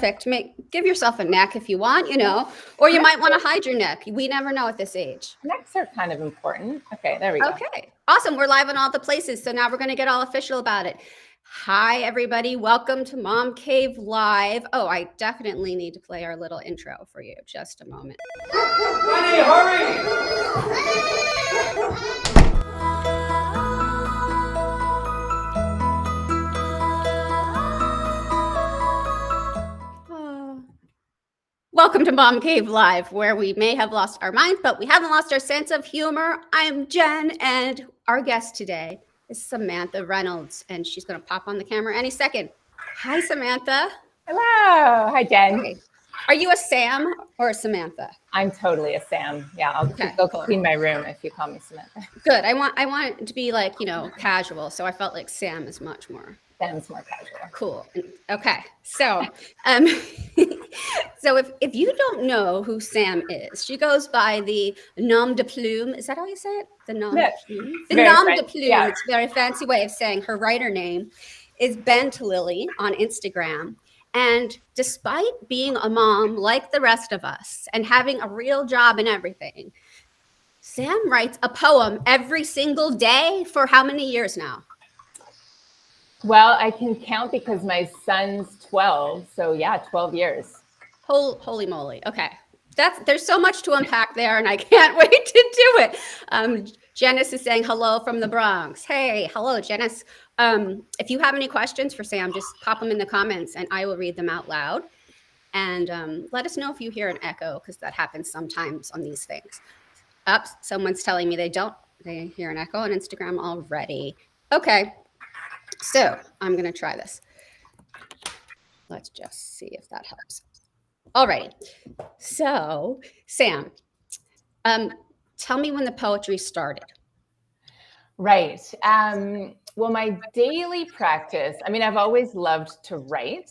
perfect. Give yourself a neck if you want, or you might want to hide your neck. We never know at this age. Necks are kind of important. Okay, there we go. Okay, awesome. We're live on all the places. So now we're going to get all official about it. Hi, everybody. Welcome to MomCave Live. Oh, I definitely need to play our little intro for you. Just a moment. Honey, hurry! Welcome to MomCave Live, where we may have lost our minds, but we haven't lost our sense of humor. I'm Jen, and our guest today is Samantha Reynolds, and she's going to pop on the camera any second. Hi, Samantha. Hello. Hi, Jen. Hey. Are you a Sam or a Samantha? I'm totally a Sam. Yeah, I'll go clean my room if you call me Samantha. Good. I want it to be like, casual, so I felt like Sam is much more. Sam's more casual. Cool. Okay. So, so if you don't know who Sam is, she goes by the nom de plume. Is that how you say it? The nom de plume. The nom de plume. Yeah. It's a very fancy way of saying her writer name is Bent Lily on Instagram. And despite being a mom like the rest of us and having a real job and everything, Sam writes a poem every single day for how many years now? Well, I can count because my son's 12. So yeah, 12 years. Holy moly. Okay. There's so much to unpack there, and I can't wait to do it. Janice is saying hello from the Bronx. Hey, hello, Janice. If you have any questions for Sam, just pop them in the comments and I will read them out loud. And let us know if you hear an echo, because that happens sometimes on these things. Someone's telling me they hear an echo on Instagram already. Okay. So I'm going to try this. Let's just see if that helps. All right. So, Sam, tell me when the poetry started. Right. Well, my daily practice, I've always loved to write,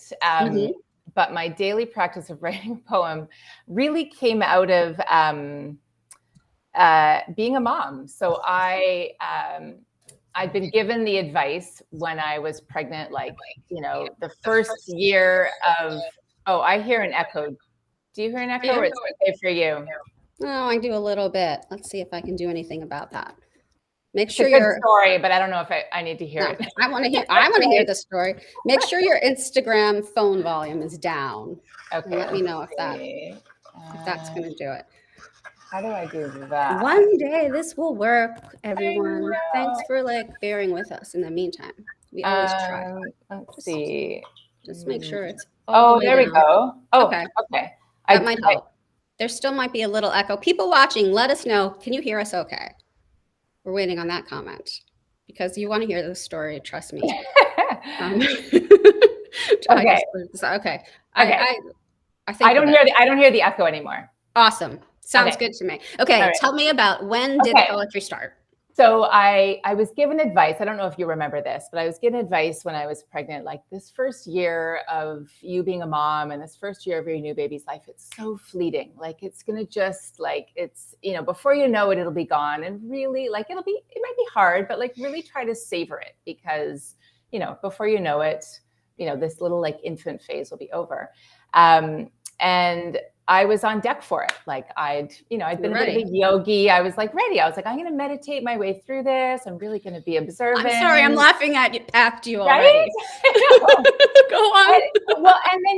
but my daily practice of writing a poem really came out of being a mom. So I'd been given the advice when I was pregnant, the first year of, I hear an echo. Do you hear an echo, or it's okay for you? Oh, I do a little bit. Let's see if I can do anything about that. Make sure you're story, but I don't know if I need to hear it. I want to hear the story. Make sure your Instagram phone volume is down. Okay. Let me know if that's going to do it. How do I do that? One day this will work, everyone. Thanks for bearing with us in the meantime. We always try. Let's see. Just make sure it's there we go. Okay. That might help. There still might be a little echo. People watching, let us know. Can you hear us okay? We're waiting on that comment because you want to hear the story. Trust me. Okay. Okay. I don't hear the echo anymore. Awesome. Sounds good to me. Okay. Right. Tell me about when did poetry start? So I was given advice. I don't know if you remember this, but I was given advice when I was pregnant, this first year of you being a mom and this first year of your new baby's life, it's so fleeting. It's going to just it's, before you know it, it'll be gone. And really it might be hard, but really try to savor it because, before you know it, this little infant phase will be over. And I was on deck for it. I'd been a bit of a yogi. I was ready. I was I'm going to meditate my way through this. I'm really going to be observant. I'm sorry. I'm laughing at you already. Go on. And then,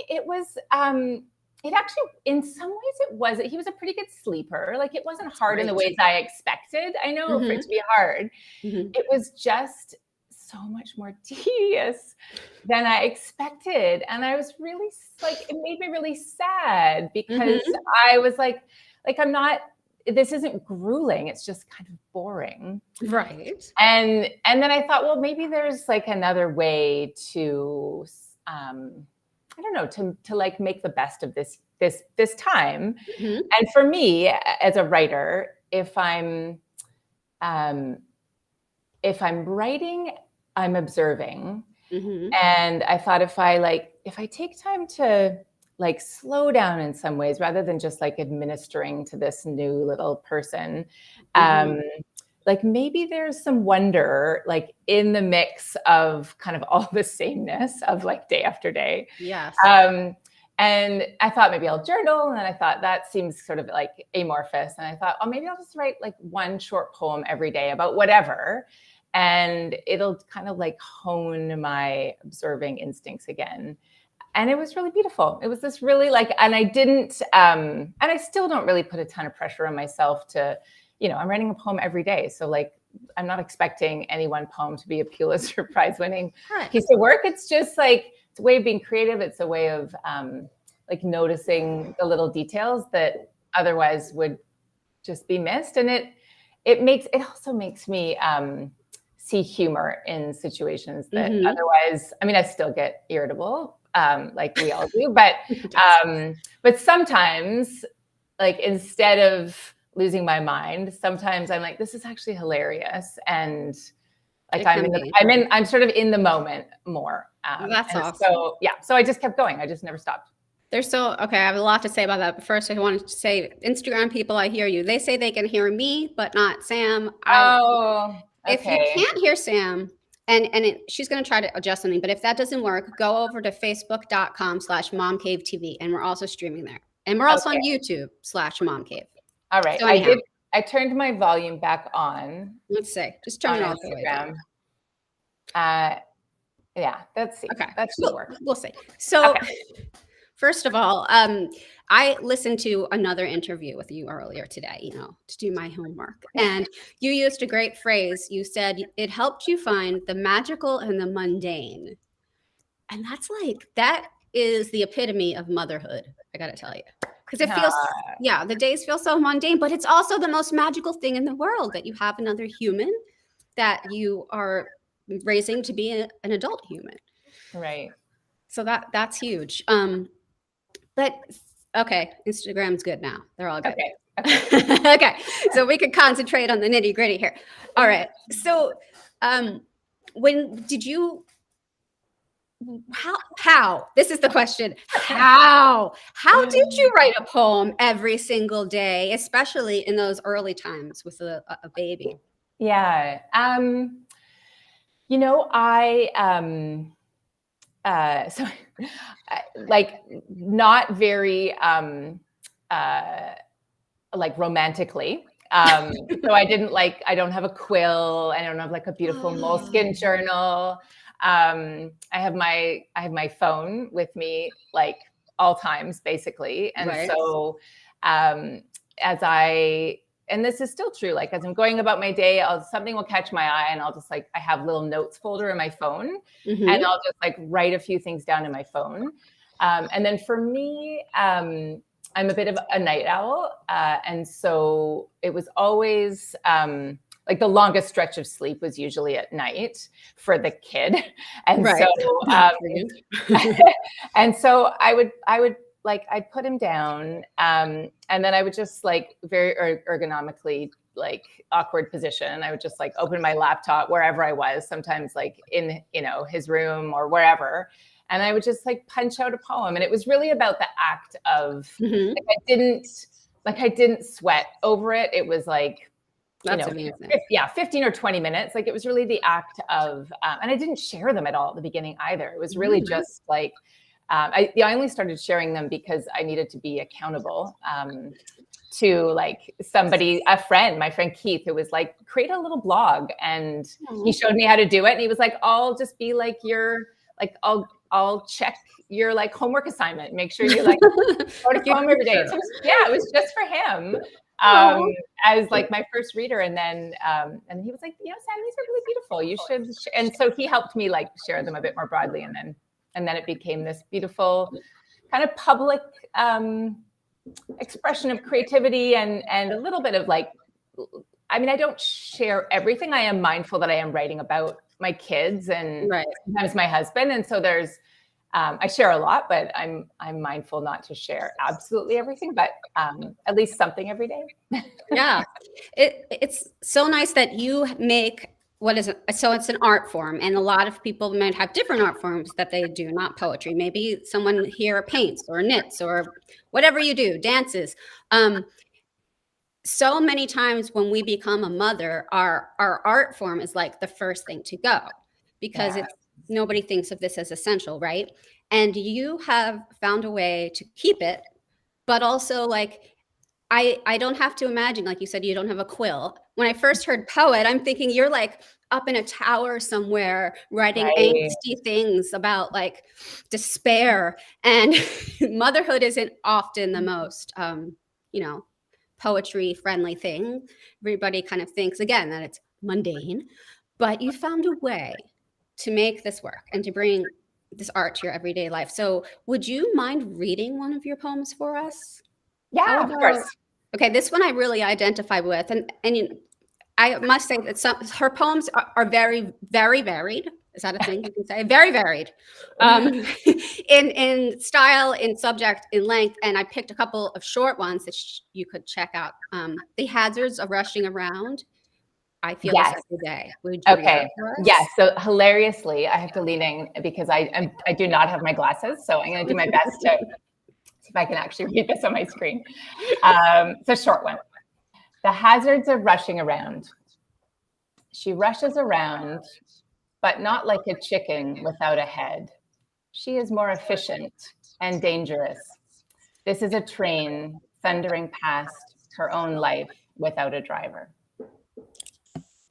it was, it actually, in some ways he was a pretty good sleeper. It wasn't hard in the ways I expected. I know for it to be hard. Mm-hmm. It was just so much more tedious than I expected. And I was really it made me really sad because I was I'm not, this isn't grueling. It's just kind of boring. Right. And then I thought, well, maybe there's another way to, I don't know, to make the best of this time. Mm-hmm. And for me as a writer, if I'm writing, I'm observing. Mm-hmm. And I thought if I take time to slow down in some ways, rather than just administering to this new little person, like maybe there's some wonder like in the mix of kind of all the sameness of like day after day. Yes. And I thought maybe I'll journal. And then I thought that seems sort of like amorphous. And I thought, oh, maybe I'll just write like one short poem every day about whatever. And it'll kind of like hone my observing instincts again. And it was really beautiful. It was this really like, and I didn't, and I still don't really put a ton of pressure on myself to, you know, I'm writing a poem every day. So like, I'm not expecting any one poem to be a Pulitzer Prize winning piece of work. It's just like, it's a way of being creative. It's a way of like noticing the little details that otherwise would just be missed. And it also makes me see humor in situations that otherwise, I mean, I still get irritable, like we all do, but sometimes like instead of losing my mind, sometimes I'm like, this is actually hilarious. And like I'm sort of in the moment more. That's awesome. So yeah, so I just kept going. I just never stopped. Okay. I have a lot to say about that. But first, I wanted to say, Instagram people, I hear you. They say they can hear me, but not Sam. Okay. If you can't hear Sam, she's going to try to adjust something, but if that doesn't work, go over to facebook.com/momcavetv, and we're also streaming there, and we're also on YouTube/momcave. All right. So I turned my volume back on. Let's see. Just turn it off. Yeah, let's see. Okay. That should work. We'll see. So first of all, I listened to another interview with you earlier today, you know, to do my homework. And you used a great phrase. You said it helped you find the magical and the mundane. And that is the epitome of motherhood, I got to tell you. Because it feels, the days feel so mundane, but it's also the most magical thing in the world that you have another human that you are raising to be an adult human. Right. So that's huge. But okay, Instagram's good now. They're all good. Okay. Okay. So we could concentrate on the nitty gritty here. All right. So when did you how this is the question, how did you write a poem every single day, especially in those early times with a baby? Yeah. You know, so like not very like romantically. So I don't have a quill. I don't have like a beautiful moleskin journal. I have my phone with me like all times basically. And so and this is still true, like as I'm going about my day, something will catch my eye and I'll just like, I have a little notes folder in my phone and I'll just like write a few things down in my phone. And then for me, I'm a bit of a night owl. And so it was always like the longest stretch of sleep was usually at night for the kid. And and so I would like, I'd put him down and then I would just like very ergonomically, like awkward position. I would just like open my laptop wherever I was, sometimes like in, you know, his room or wherever. And I would just like punch out a poem. And it was really about the act of, like, I didn't sweat over it. It was like, that's 15 or 20 minutes. Like it was really the act of, and I didn't share them at all at the beginning either. It was really just like, I only started sharing them because I needed to be accountable to like my friend Keith, who was like, create a little blog. And he showed me how to do it. And he was like, I'll just be like I'll check your like homework assignment. Make sure you like wrote a poem every day. So it was just for him as like my first reader. And then and he was like, you know, Sam, these are really beautiful. You should. And so he helped me like share them a bit more broadly. And then it became this beautiful kind of public expression of creativity and a little bit of like, I mean, I don't share everything. I am mindful that I am writing about my kids and sometimes my husband. And so there's, I share a lot, but I'm mindful not to share absolutely everything, but at least something every day. Yeah. It's so nice that you make so it's an art form, and a lot of people might have different art forms that they do, not poetry. Maybe someone here paints or knits or whatever you do, dances. so many times when we become a mother, our art form is like the first thing to go because Yeah. it's nobody thinks of this as essential, right? And you have found a way to keep it, but also like I don't have to imagine, like you said, you don't have a quill. When I first heard poet, I'm thinking you're like up in a tower somewhere writing Right. angsty things about like despair. And motherhood isn't often the most, you know, poetry friendly thing. Everybody kind of thinks, again, that it's mundane, but you found a way to make this work and to bring this art to your everyday life. So, would you mind reading one of your poems for us? How Yeah, of course. about okay, this one I really identify with, and I must say that her poems are very, very varied. Is that a thing you can say? Very varied, in style, in subject, in length. And I picked a couple of short ones that you could check out. The hazards of rushing around. I feel this Yes. every day. Would you read Okay. that for us? Yes. So hilariously, I have to lean in because I do not have my glasses. So I'm going to do my best to see if I can actually read this on my screen. It's a short one. The hazards of rushing around. She rushes around, but not like a chicken without a head. She is more efficient and dangerous. This is a train thundering past her own life without a driver.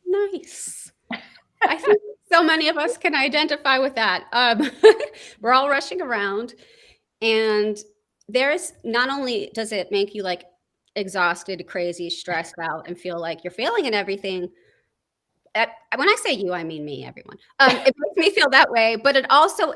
Nice. I think so many of us can identify with that. We're all rushing around, and there's not only does it make you like exhausted, crazy, stressed out, and feel like you're failing at everything. When I say you, I mean me, everyone. It makes me feel that way, but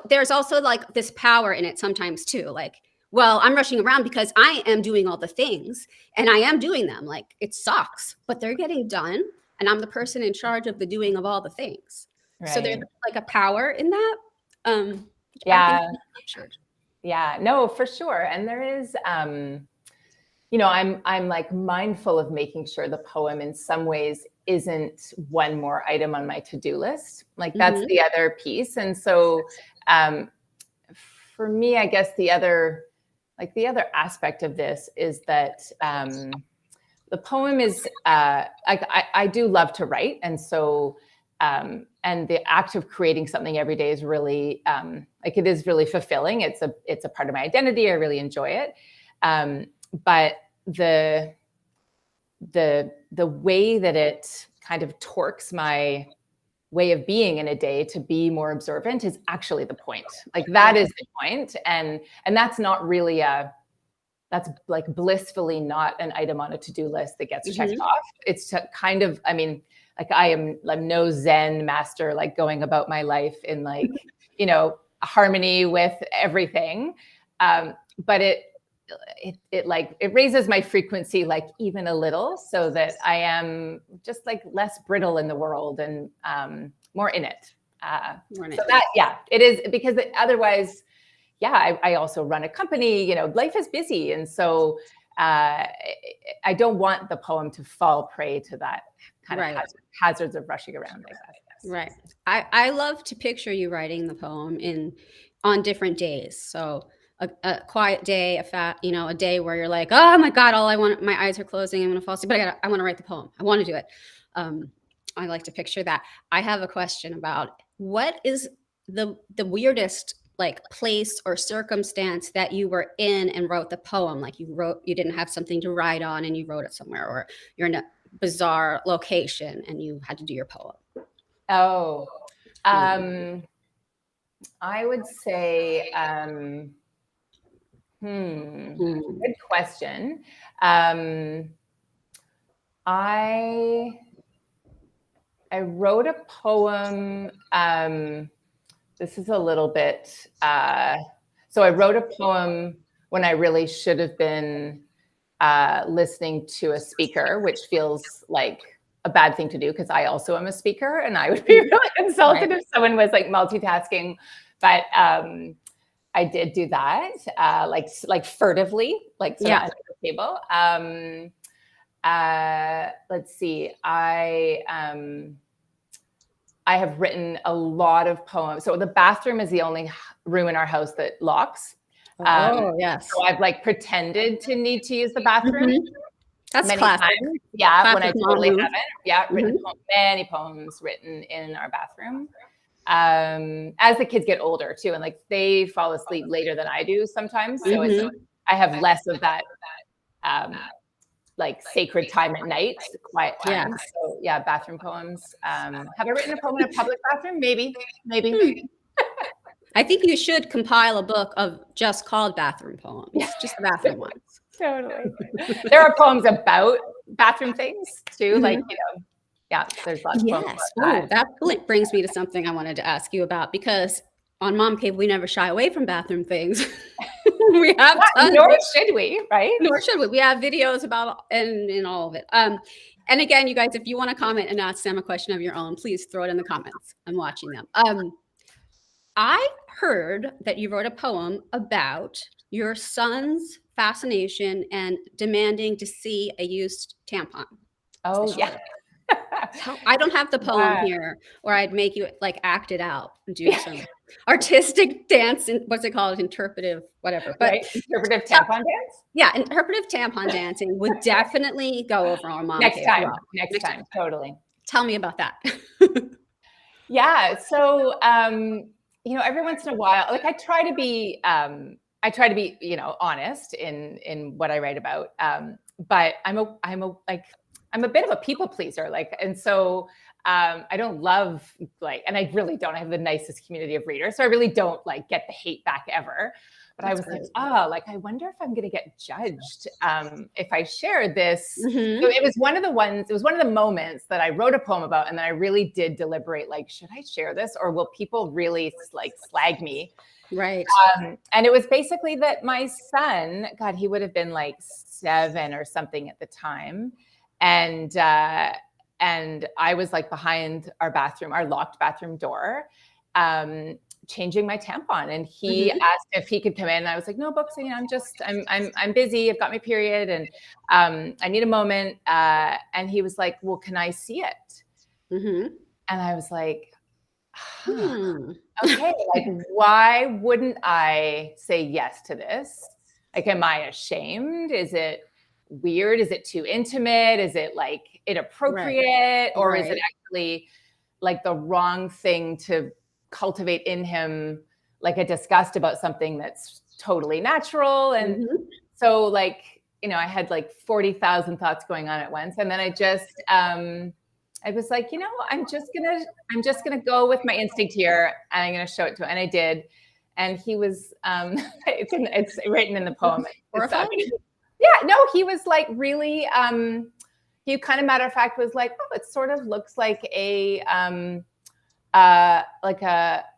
there's also like this power in it sometimes too. Like, well, I'm rushing around because I am doing all the things and I am doing them. Like it sucks, but they're getting done, and I'm the person in charge of the doing of all the things. So there's Right. like a power in that. Which I think Yeah. captured. Yeah. No, for sure. And there is, I'm like mindful of making sure the poem in some ways isn't one more item on my to-do list. Like that's the other piece. And so for me, I guess the other aspect of this is that the poem is I do love to write. And so and the act of creating something every day is really it is really fulfilling. It's a part of my identity. I really enjoy it. But the way that it kind of torques my way of being in a day to be more observant is actually the point. Like that is the point. And that's not really that's like blissfully not an item on a to-do list that gets checked off. It's kind of, I mean, like I'm no Zen master, like going about my life in like, harmony with everything. But it raises my frequency like even a little so that I am just like less brittle in the world and more in it. So that, it is because otherwise, I also run a company, life is busy. And so I don't want the poem to fall prey to that kind of hazards of rushing around, I guess. Right. I love to picture you writing the poem on different days. So a quiet day, a day where you're like, oh my God, my eyes are closing. I'm going to fall asleep, but I want to write the poem. I want to do it. I like to picture that. I have a question about what is the weirdest like place or circumstance that you were in and wrote the poem? Like you didn't have something to write on and you wrote it somewhere, or you're in a bizarre location and you had to do your poem. Oh, I would say, good question. I wrote a poem. This is a little bit, so I wrote a poem when I really should have been listening to a speaker, which feels like a bad thing to do because I also am a speaker and I would be really insulted if someone was like multitasking. But I did do that, like furtively, like so at the table. Let's see. I have written a lot of poems. So the bathroom is the only room in our house that locks. Yes. So I've like pretended to need to use the bathroom. That's many classic. times. Yeah, when I Classic mom totally move. haven't. Yeah, written Mhm. many poems written in our bathroom. As the kids get older too, and like they fall asleep later than I do sometimes. So it's Mhm. I have less of that like sacred time at night, quiet Yeah. time. So yeah, bathroom poems. Have I written a poem in a public bathroom? Maybe. I think you should compile a book of just called bathroom poems, just the bathroom ones. Totally. There are poems about bathroom things too, like Mhm. yeah, there's lots of poems Yes. about Oh, that brings me to something I wanted to ask you about because on MomCave we never shy away from bathroom things. We have that. tons. Nor should we, right? Nor should we. We have videos about and all of it. And again, you guys, if you want to comment and ask Sam a question of your own, please throw it in the comments. I'm watching them. I heard that you wrote a poem about your son's fascination and demanding to see a used tampon. Oh This yeah. year. I don't have the poem Wow. here, or I'd make you like act it out and do some artistic dance and what's it called, interpretive, whatever. But Right? Interpretive tampon dance? yeah, interpretive tampon dancing would definitely go over our mom Next cave time. well. Next time. Totally. Tell me about that. Yeah. So every once in a while, like I try to be honest in what I write about. But I'm a bit of a people pleaser. Like, and so I don't love and I really don't. I have the nicest community of readers. So I really don't like get the hate back ever. But I was great. like, I wonder if I'm going to get judged if I share this. Mhm. So it was one of the moments that I wrote a poem about. And then I really did deliberate, like, should I share this or will people really like slag me? Right. And it was basically that my son, God, he would have been like 7 or something at the time. And I was like behind our locked bathroom door, changing my tampon, and he asked if he could come in. And I was like, no, books, I'm busy. I've got my period, and I need a moment. And he was like, well, can I see it? Mhm. And I was like, Hmm. okay, like, why wouldn't I say yes to this? Like, am I ashamed? Is it weird? Is it too intimate? Is it like inappropriate? Or is it actually like the wrong thing to cultivate in him, like a disgust about something that's totally natural? And so like, I had like 40,000 thoughts going on at once. And then I was like, I'm just gonna go with my instinct here, and I'm gonna show it to him. And I did. And he was, it's written in the poem. Horrified? Yeah, no, he was like really, he kind of matter of fact was like, oh, it sort of looks like a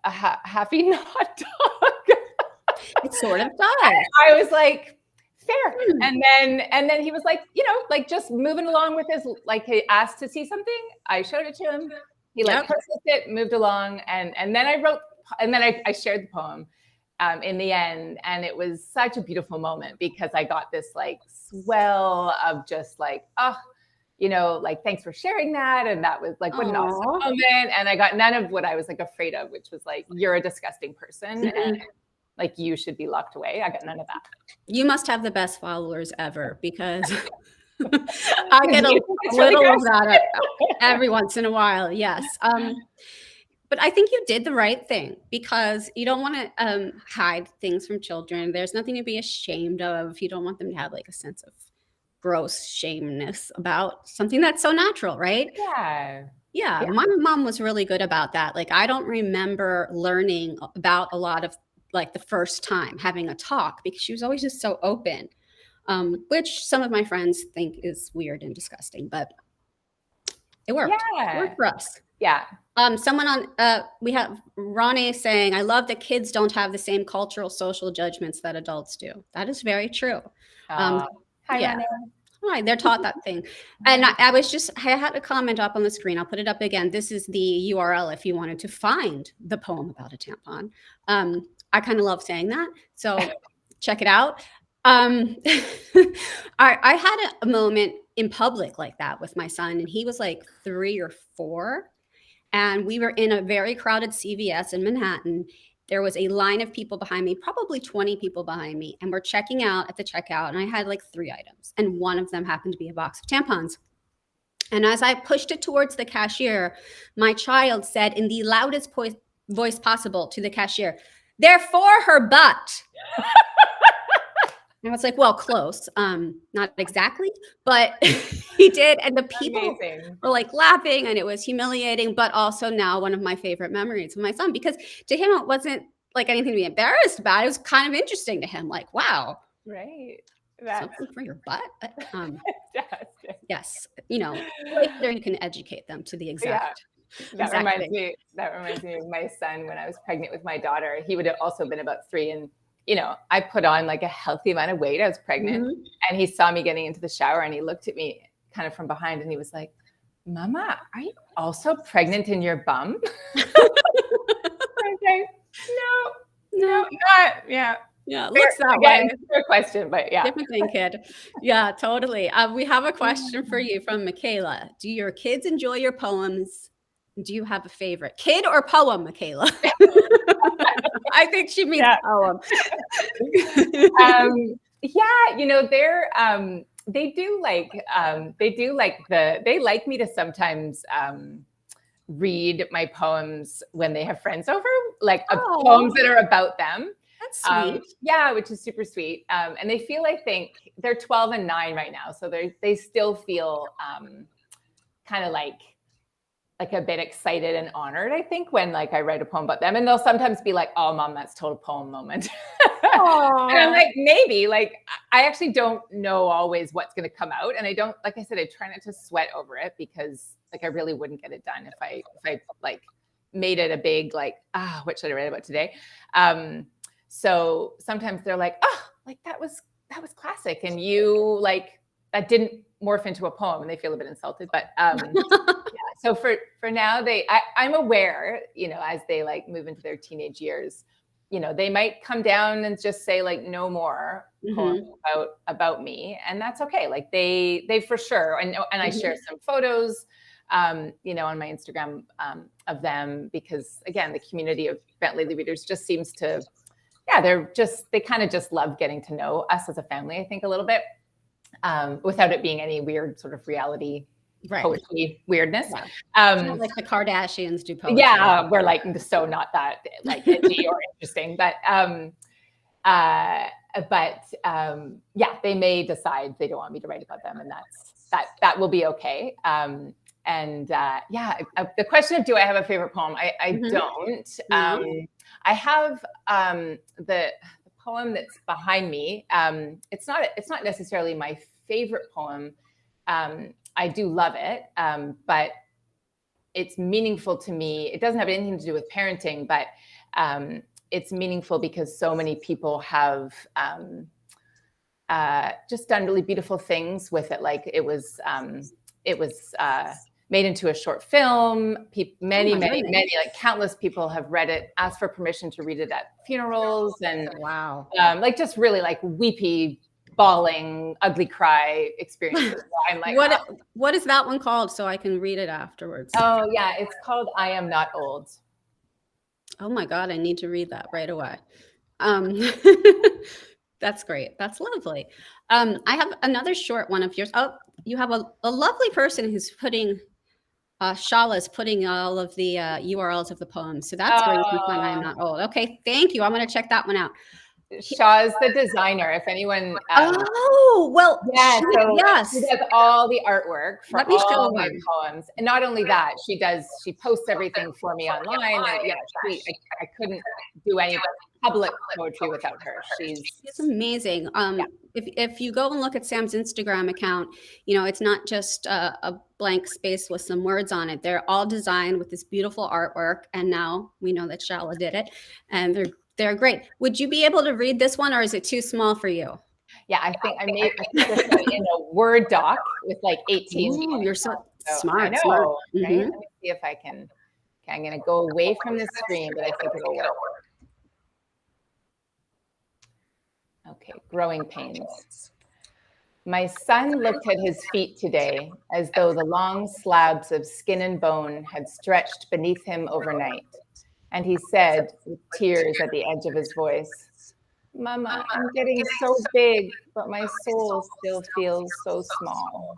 happy hot dog. It sort of does. I was like, fair. And then he was like, like just moving along with his, like he asked to see something. I showed it to him. He like processed it, moved along. And then I shared the poem in the end. And it was such a beautiful moment because I got this like swell of just like, like, thanks for sharing that. And that was like, what an awesome moment. And I got none of what I was like afraid of, which was like, you're a disgusting person. And like, you should be locked away. I got none of that. You must have the best followers ever because I get a It's little really of that every once in a while. Yes. But I think you did the right thing because you don't want to hide things from children. There's nothing to be ashamed of. You don't want them to have like a sense of gross shameness about something that's so natural, right? Yeah. My mom was really good about that. Like, I don't remember learning about a lot of like the first time having a talk because she was always just so open, which some of my friends think is weird and disgusting, but it worked. It worked for us. Yeah. Someone on, we have Ronnie saying, I love that kids don't have the same cultural social judgments that adults do. That is very true. Hi, Ronnie. Hi, they're taught that thing. And I had a comment up on the screen. I'll put it up again. This is the URL if you wanted to find the poem about a tampon. I kind of love saying that. So check it out. I had a moment in public like that with my son, and he was like 3 or 4. And we were in a very crowded CVS in Manhattan. there was a line of people behind me, probably 20 people behind me, and we're checking out at the checkout, and I had like 3 items, and one of them happened to be a box of tampons. And as I pushed it towards the cashier, my child said in the loudest voice possible to the cashier, "They're for her butt." And I was like, well, close. Not exactly, but he did. And the people were like laughing, and it was humiliating, but also now one of my favorite memories of my son, because to him, it wasn't like anything to be embarrassed about. It was kind of interesting to him, like, wow. Right. Something for your butt. Fantastic. Yes. You know, later you can educate them to the exact. That reminds me of my son when I was pregnant with my daughter. He would have also been about 3, and you know, I put on like a healthy amount of weight. I was pregnant, and he saw me getting into the shower, and he looked at me kind of from behind, and he was like, "Mama, are you also pregnant in your bum?" Okay. No, not. Yeah. Yeah, it looks that way. Fair question, but yeah. Different thing, kid. Yeah, totally. We have a question for you from Michaela. Do your kids enjoy your poems? Do you have a favorite kid or poem, Michaela? I think she means poem. Yeah, you know, they like me to sometimes read my poems when they have friends over, like poems that are about them. That's sweet. Yeah, which is super sweet. And they feel, I think they're 12 and 9 right now. So they still feel kind of like a bit excited and honored, I think, when like I write a poem about them. And they'll sometimes be like, "Oh, Mom, that's total poem moment." And I'm like, maybe, like, I actually don't know always what's going to come out. And I don't, like I said, I try not to sweat over it, because like I really wouldn't get it done if I like made it a big, like, what should I write about today? So sometimes they're like, "Oh, like that was classic. And you like, that didn't morph into a poem," and they feel a bit insulted, but yeah. So for now, I'm aware, you know, as they like move into their teenage years, you know, they might come down and just say like, "No more poems about me," and that's okay. Like they for sure, and I share some photos, you know, on my Instagram of them, because again, the community of Bentley readers just seems to, they kind of just love getting to know us as a family, I think, a little bit, without it being any weird sort of reality poetry weirdness. Not like the Kardashians do poetry. Yeah, we're like so not that like edgy or interesting, but yeah, they may decide they don't want me to write about them, and that will be okay. The question of do I have a favorite poem? I don't. I have the poem that's behind me. It's not necessarily my favorite poem. I do love it, but it's meaningful to me. It doesn't have anything to do with parenting, but it's meaningful because so many people have just done really beautiful things with it. Like it was made into a short film. Many, like countless people have read it, asked for permission to read it at funerals, and like just really like weepy, bawling, ugly cry experiences. I'm like, what is that one called, so I can read it afterwards? Oh yeah, it's called "I Am Not Old." Oh my God, I need to read that right away. That's great. That's lovely. I have another short one of yours. Oh, you have a lovely person who's putting, Shala's putting all of the URLs of the poems. So that's great. I Am Not Old. Okay, thank you. I'm going to check that one out. Shaw's the designer. If anyone, she does all the artwork for all my poems, and not only that, she posts everything for me online. And I couldn't do any public poetry without her. She's amazing. If you go and look at Sam's Instagram account, you know, it's not just a blank space with some words on it. They're all designed with this beautiful artwork, and now we know that Shala did it, and they're great. Would you be able to read this one, or is it too small for you? Yeah, I think I made this one in a Word doc with like 18. Ooh, you're so smart. I know, smart. Right? Let me see if I can. Okay, I'm going to go away from the screen, but I think it'll work. Okay, growing pains. My son looked at his feet today as though the long slabs of skin and bone had stretched beneath him overnight, And he said with tears at the edge of his voice, "Mama, I'm getting so big, but my soul still feels so small."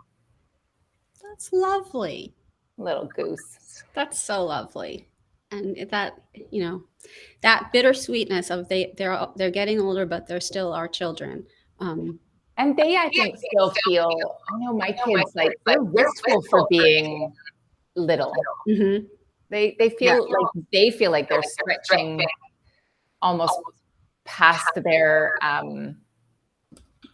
That's lovely. Little goose. That's so lovely. And that, that bittersweetness of they're getting older, but they're still our children. And they, I think, still feel, I know my kids, like, they're wistful for being little. Mhm. They feel like they're stretching almost past their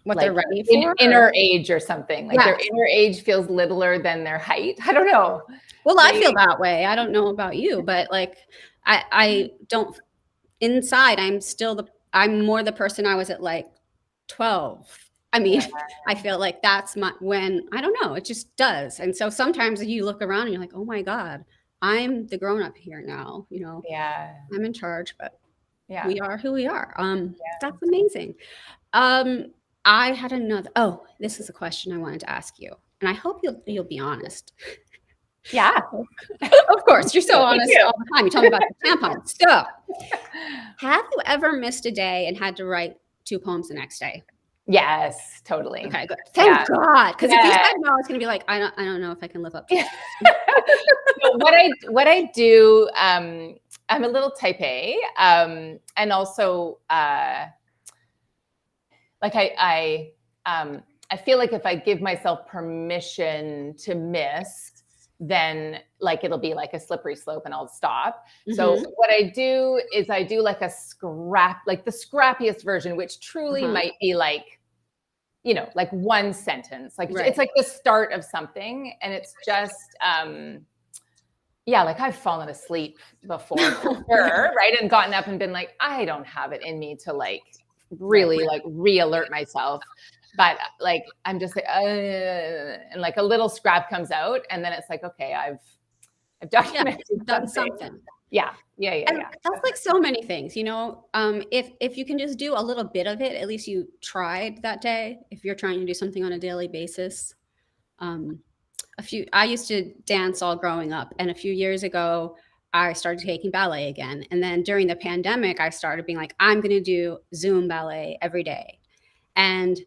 What like they're ready for. inner age or something. Like their Yes. inner age feels littler than their height. I don't know. Well, I feel that way. I don't know about you, but like I don't inside I'm more the person I was at like 12. I mean, I feel like that's when I don't know, it just does. And so sometimes you look around and you're like, oh my God, I'm the grown up here now, Yeah. I'm in charge, but Yeah. we are who we are. That's amazing. I had this is a question I wanted to ask you, and I hope you'll be honest. Yeah. Of course, you're so honest you. all the time. You tell me about the tampon. So, have you ever missed a day and had to write 2 poems the next day? Yes, totally. Okay, good. Thank God. Because if you said no, it's gonna be like, I don't know if I can live up to it. So what I do, I'm a little type A, and also like I feel like if I give myself permission to miss, then like it'll be like a slippery slope and I'll stop. So what I do is I do like like the scrappiest version, which truly might be like, like one sentence, like it's like the start of something. And it's just, like I've fallen asleep before for sure, right? And gotten up and been like, I don't have it in me to like really like re-alert myself. But like, I'm just like, and like a little scrap comes out and then it's like, okay, I've documented done something. Yeah. And that's like so many things, if you can just do a little bit of it, at least you tried that day. If you're trying to do something on a daily basis, I used to dance all growing up, and a few years ago, I started taking ballet again. And then during the pandemic, I started being like, I'm going to do Zoom ballet every day. And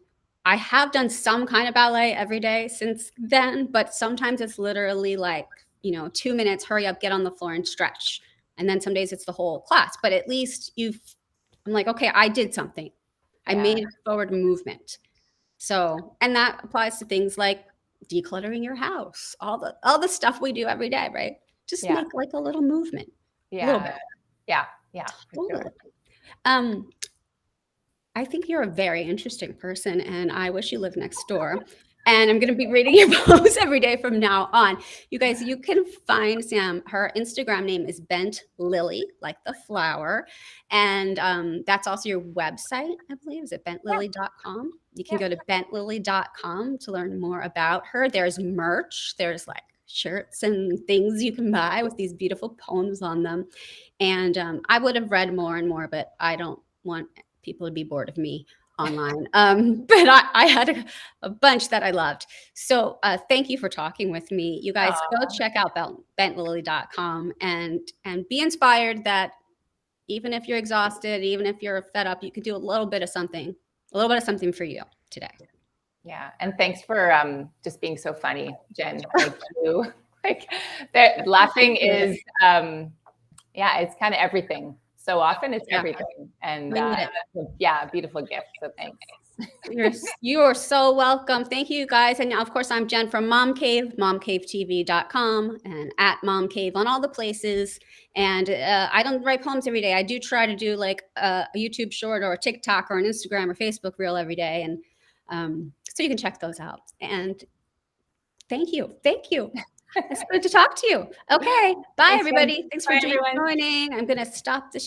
I have done some kind of ballet every day since then, but sometimes it's literally like, 2 minutes, hurry up, get on the floor and stretch. And then some days it's the whole class, but at least I'm like, okay, I did something. I made a forward movement. So, and that applies to things like decluttering your house, all the stuff we do every day, right? Just make like a little movement. A little bit. Yeah. Totally. I think you're a very interesting person, and I wish you lived next door. And I'm going to be reading your posts every day from now on. You guys, you can find Sam. Her Instagram name is Bent Lily, like the flower. And that's also your website, I believe. Is it bentlily.com? You can go to bentlily.com to learn more about her. There's merch. There's like shirts and things you can buy with these beautiful poems on them. And I would have read more and more, but I don't want people to be bored of me online. But I had a bunch that I loved. So thank you for talking with me. You guys go check out bentlily.com and be inspired that even if you're exhausted, even if you're fed up, you can do a little bit of something for you today. Yeah. And thanks for just being so funny, Jen. Like you, like that laughing is, it's kind of everything. So often it's everything. And beautiful gift. So thanks. You're so welcome. Thank you guys. And of course, I'm Jen from MomCave, momcavetv.com and at MomCave on all the places. And I don't write poems every day. I do try to do like a YouTube short or a TikTok or an Instagram or Facebook reel every day. And so you can check those out. And thank you. It's good to talk to you. Okay. Bye, everybody. Thanks for joining. I'm going to stop the